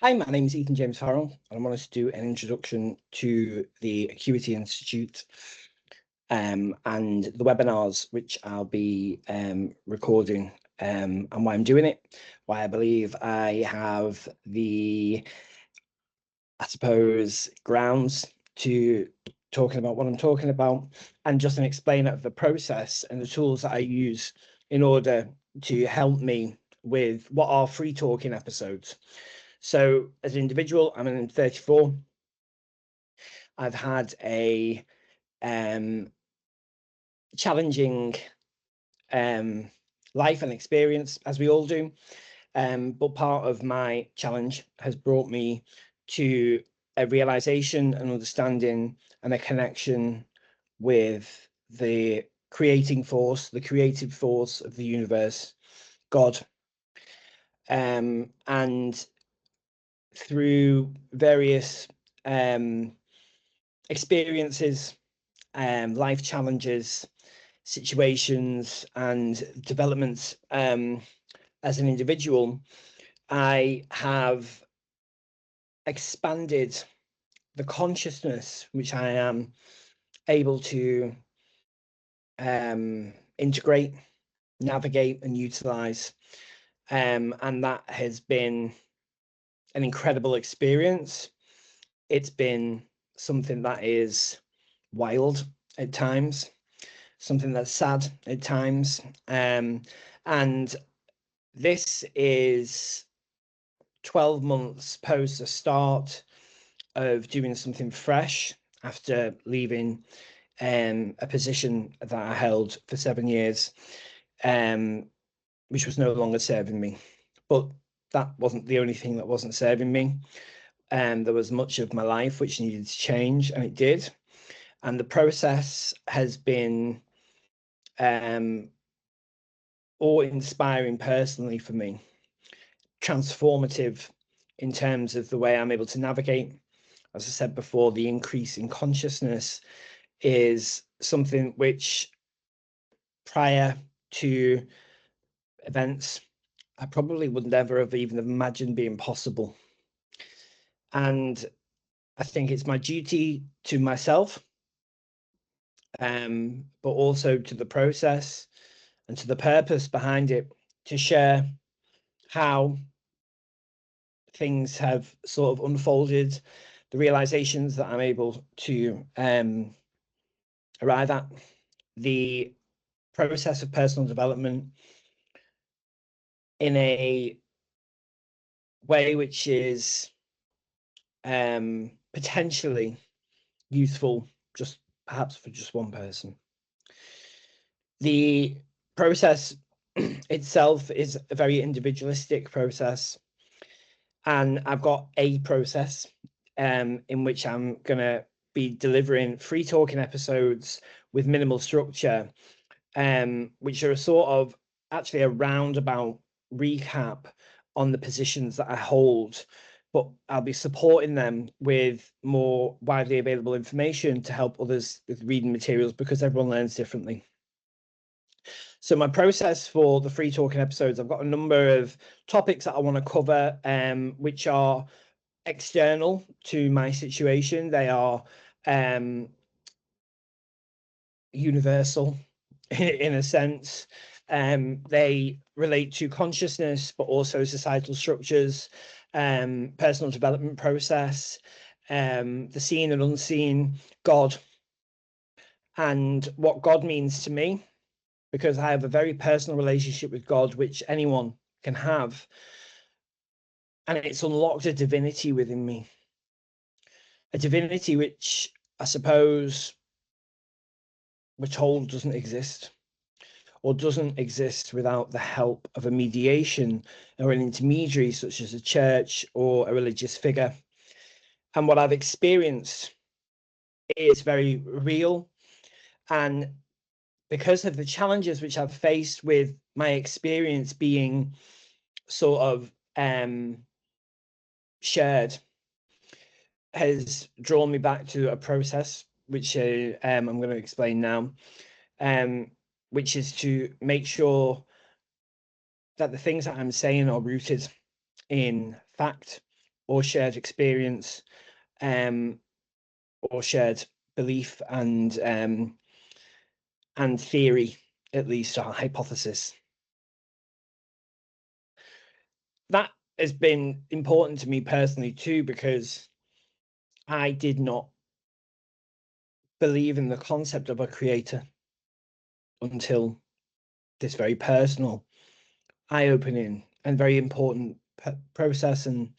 Hi, my name is Ethan James Farrell, and I wanted to do an introduction to the Acuity Institute and the webinars which I'll be recording and why I'm doing it, why I believe I have the, grounds to talking about what I'm talking about, and just an explainer of the process and the tools that I use in order to help me with what are free talking episodes. So as an individual, I'm 34. I've had a challenging life and experience, as we all do. But part of my challenge has brought me to a realization, an understanding, and a connection with the creating force, the creative force of the universe, God. And through various experiences, life challenges, situations, and developments as an individual, I have expanded the consciousness which I am able to integrate, navigate, and utilize. And that has been an incredible experience. It's been something that is wild at times, something that's sad at times. And this is 12 months post the start of doing something fresh after leaving a position that I held for 7 years, which was no longer serving me. But that wasn't the only thing that wasn't serving me. There was much of my life which needed to change, and it did. And the process has been awe-inspiring personally for me, transformative in terms of the way I'm able to navigate. As I said before, the increase in consciousness is something which, prior to events, I probably would never have even imagined being possible. And I think it's my duty to myself, but also to the process and to the purpose behind it, to share how things have sort of unfolded, the realizations that I'm able to arrive at, the process of personal development in a way which is potentially useful, just perhaps for just one person. The process itself is a very individualistic process, and I've got a process in which I'm going to be delivering free talking episodes with minimal structure, which are a sort of actually a roundabout recap on the positions that I hold, but I'll be supporting them with more widely available information to help others with reading materials, because everyone learns differently. So my process for the free talking episodes, I've got a number of topics that I want to cover, which are external to my situation. They are universal in a sense. They relate to consciousness, but also societal structures, personal development process, the seen and unseen, God, and what God means to me, because I have a very personal relationship with God, which anyone can have. And it's unlocked a divinity within me, a divinity which I suppose we're told doesn't exist, or doesn't exist without the help of a mediation or an intermediary, such as a church or a religious figure. And what I've experienced is very real. And because of the challenges which I've faced with my experience being sort of shared, has drawn me back to a process which I'm going to explain now, which is to make sure that the things that I'm saying are rooted in fact, or shared experience, or shared belief and theory, at least, or hypothesis. That has been important to me personally too, because I did not believe in the concept of a creator until this very personal, eye-opening and very important process and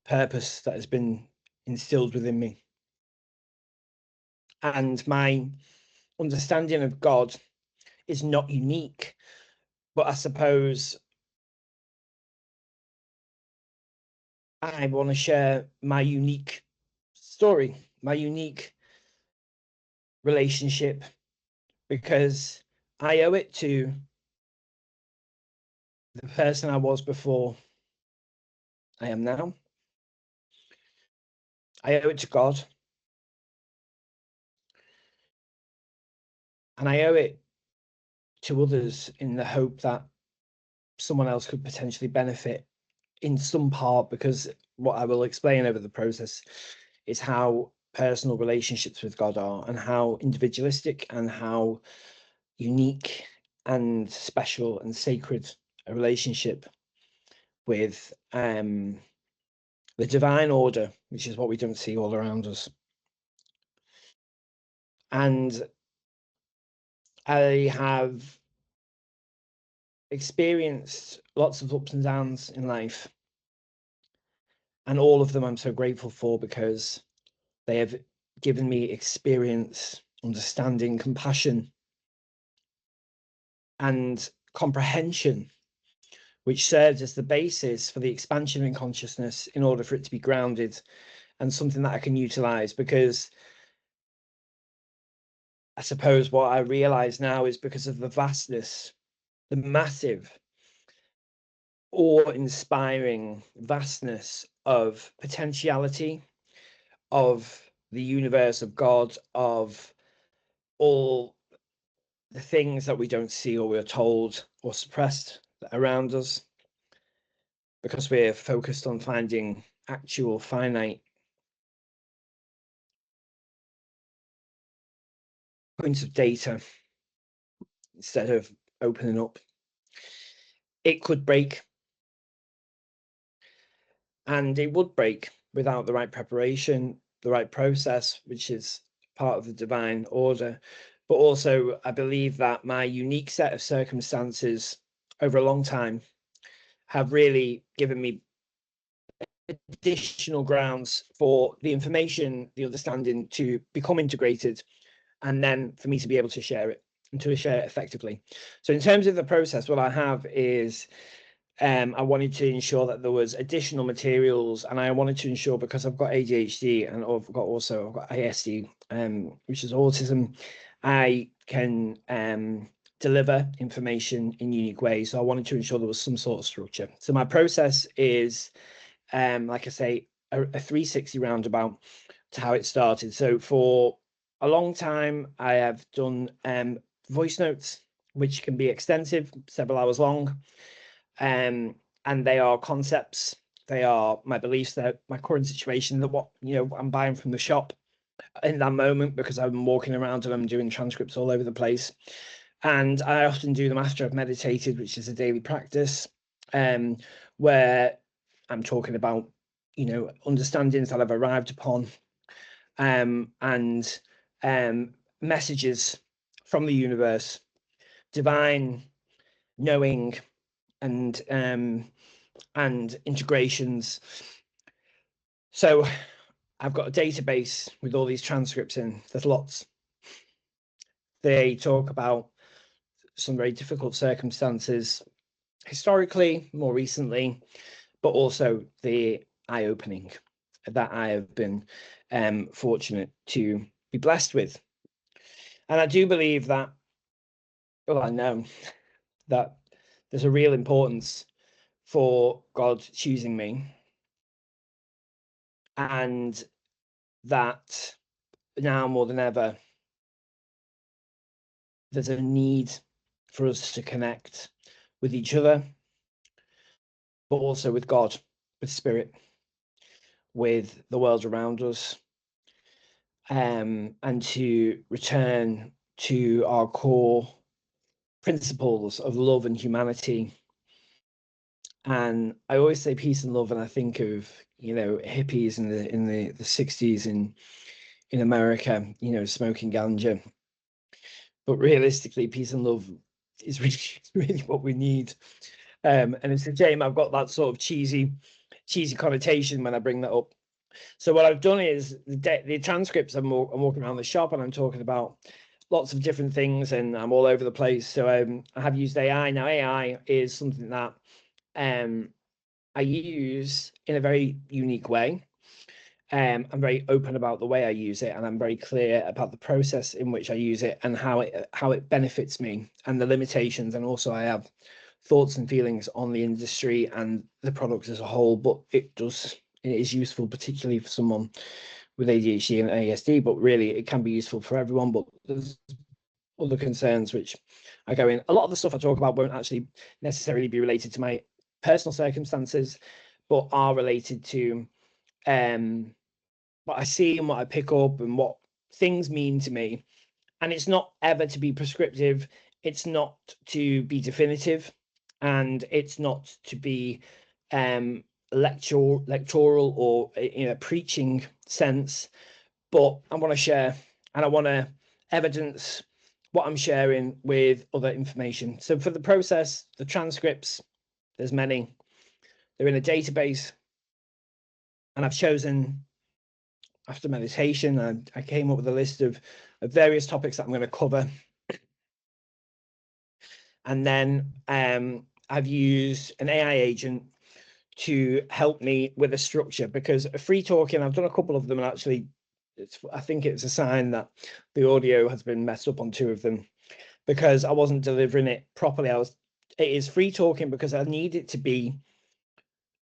purpose that has been instilled within me. And my understanding of God is not unique, but I suppose I want to share my unique story, my unique relationship, because I owe it to the person I was before I am now. I owe it to God. And I owe it to others in the hope that someone else could potentially benefit in some part, because what I will explain over the process is how personal relationships with God are, and how individualistic and how unique and special and sacred a relationship with the divine order, which is what we don't see all around us. And I have experienced lots of ups and downs in life, and all of them I'm so grateful for, because they have given me experience, understanding, compassion, and comprehension, which serves as the basis for the expansion in consciousness in order for it to be grounded and something that I can utilize. Because I suppose what I realize now is, because of the vastness, the massive, awe-inspiring vastness of potentiality of the universe, of God, of all the things that we don't see, or we're told, or suppressed around us, because we're focused on finding actual finite points of data instead of opening up. It could break, and it would break without the right preparation, the right process, which is part of the divine order. But also, I believe that my unique set of circumstances over a long time have really given me additional grounds for the information, the understanding to become integrated, and then for me to be able to share it, and to share it effectively. So in terms of the process, what I have is I wanted to ensure that there was additional materials, and I wanted to ensure, because I've got ADHD and I've got ISD, which is autism, I can deliver information in unique ways. So I wanted to ensure there was some sort of structure. So my process is, like I say, a 360 roundabout to how it started. So for a long time, I have done voice notes, which can be extensive, several hours long. And they are concepts, they are my beliefs, they're my current situation, that what I'm buying from the shop in that moment, because I'm walking around and I'm doing transcripts all over the place. And I often do them after I've meditated, which is a daily practice, where I'm talking about understandings that I've arrived upon, and messages from the universe, divine knowing, and integrations. So I've got a database with all these transcripts in. There's lots. They talk about some very difficult circumstances historically, more recently, but also the eye-opening that I have been fortunate to be blessed with. And I do believe that, well, I know that there's a real importance for God choosing me, and that now more than ever, there's a need for us to connect with each other, but also with God, with spirit, with the world around us, and to return to our core principles of love and humanity. And I always say peace and love, and I think of, you know, hippies in the 60s in America, you know, smoking ganja. But realistically, peace and love is really, really what we need. And it's a shame I've got that sort of cheesy connotation when I bring that up. So what I've done is the transcripts. I'm walking around the shop and I'm talking about lots of different things, and I'm all over the place. So I have used AI. Now AI is something that I use in a very unique way. I'm very open about the way I use it, and I'm very clear about the process in which I use it and how it benefits me and the limitations. And also I have thoughts and feelings on the industry and the product as a whole, but it is useful, particularly for someone with ADHD and ASD, but really it can be useful for everyone. But there's other concerns which I go in. A lot of the stuff I talk about won't actually necessarily be related to my personal circumstances, but are related to what I see and what I pick up and what things mean to me. And it's not ever to be prescriptive, it's not to be definitive, and it's not to be lectoral or in a preaching sense. But I want to share, and I want to evidence what I'm sharing with other information. So for the process, the transcripts, there's many. They're in a database, and I've chosen, after meditation, I came up with a list of various topics that I'm going to cover. And then I've used an AI agent to help me with a structure, because a free talking, I've done a couple of them, and actually I think it's a sign that the audio has been messed up on 2 of them, because I wasn't delivering it properly. It is free talking because I need it to be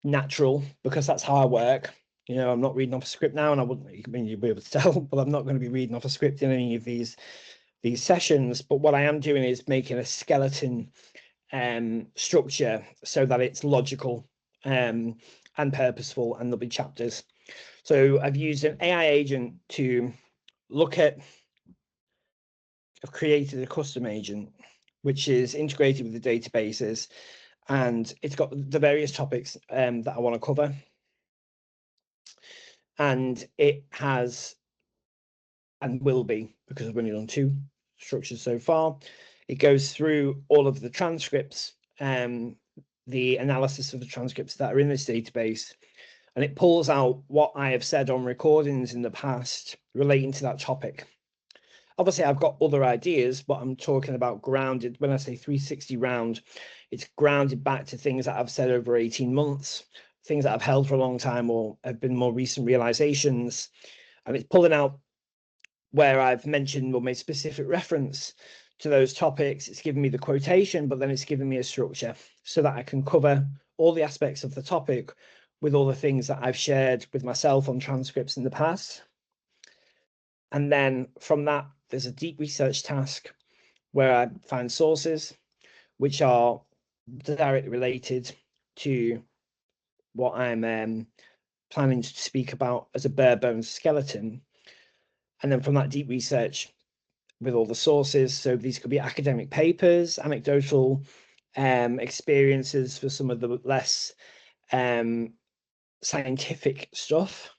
natural, because that's how I work. You know, I'm not reading off a script now, and I wouldn't, I mean, you'll be able to tell, but I'm not going to be reading off a script in any of these sessions. But what I am doing is making a skeleton structure so that it's logical and purposeful, and there'll be chapters. So I've used an AI agent to look at, I've created a custom agent which is integrated with the databases, and it's got the various topics that I want to cover. And it has, and will be, because I've only done 2 structures so far, it goes through all of the transcripts, the analysis of the transcripts that are in this database, and it pulls out what I have said on recordings in the past relating to that topic. Obviously, I've got other ideas, but I'm talking about grounded. When I say 360 round, it's grounded back to things that I've said over 18 months, things that I've held for a long time or have been more recent realizations. And it's pulling out where I've mentioned or made specific reference to those topics. It's giving me the quotation, but then it's giving me a structure so that I can cover all the aspects of the topic with all the things that I've shared with myself on transcripts in the past. And then from that, there's a deep research task where I find sources which are directly related to what I'm planning to speak about as a bare bones skeleton. And then from that deep research with all the sources, so these could be academic papers, anecdotal experiences for some of the less scientific stuff,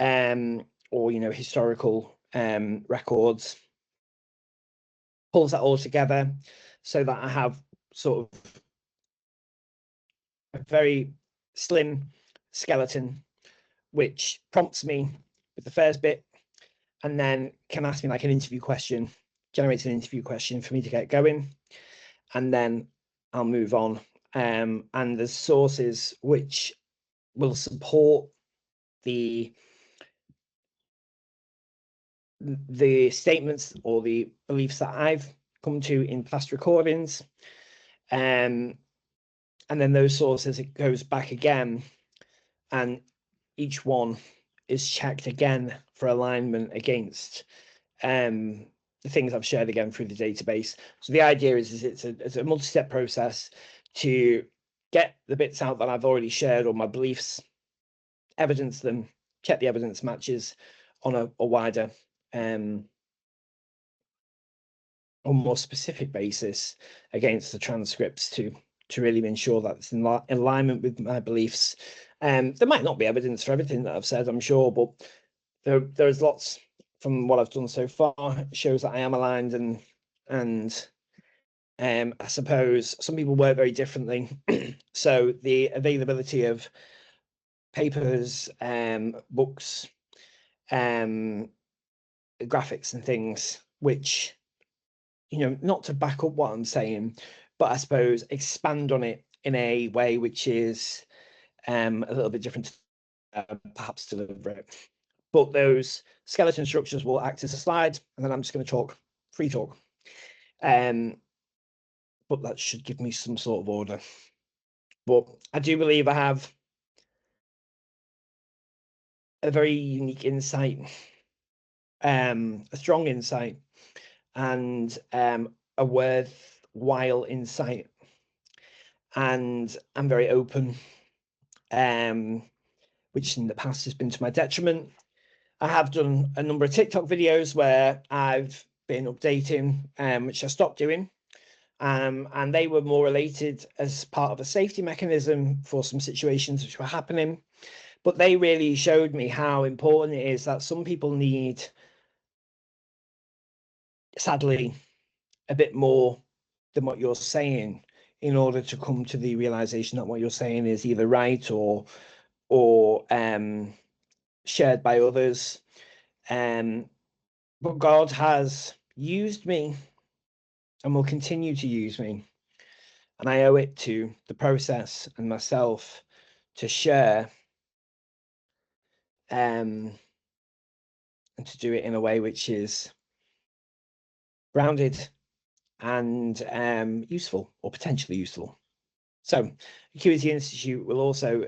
or, you know, historical records, pulls that all together so that I have sort of a very slim skeleton, which prompts me with the first bit, and then can ask me like an interview question, generates an interview question for me to get going, and then I'll move on. And there's sources which will support the statements or the beliefs that I've come to in past recordings. And then those sources, it goes back again, and each one is checked again for alignment against the things I've shared again through the database. So the idea is it's a multi-step process to get the bits out that I've already shared, or my beliefs, evidence them, check the evidence matches on a wider or more specific basis against the transcripts to really ensure that it's in alignment with my beliefs. There might not be evidence for everything that I've said, I'm sure, but there's lots from what I've done so far. It shows that I am aligned, and I suppose some people work very differently. So the availability of papers, books, graphics and things, which, you know, not to back up what I'm saying, but I suppose expand on it in a way which is a little bit different, perhaps deliver it. But those skeleton structures will act as a slide, and then I'm just going to talk, free talk. But that should give me some sort of order. But I do believe I have a very unique insight, a strong insight, and a worthwhile insight. And I'm very open, which in the past has been to my detriment. I have done a number of TikTok videos where I've been updating, which I stopped doing. And they were more related as part of a safety mechanism for some situations which were happening. But they really showed me how important it is that some people need, sadly, a bit more than what you're saying in order to come to the realization that what you're saying is either right or shared by others. But God has used me and will continue to use me, and I owe it to the process and myself to share and to do it in a way which is grounded and useful, or potentially useful. So Acuity Institute will also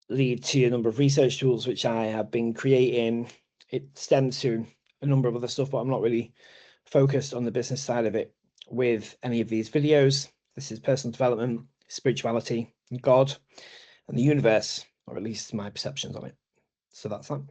lead to a number of research tools which I have been creating. It stems to a number of other stuff, but I'm not really focused on the business side of it with any of these videos. This is personal development, spirituality, God, and the universe, or at least my perceptions on it. So that's that.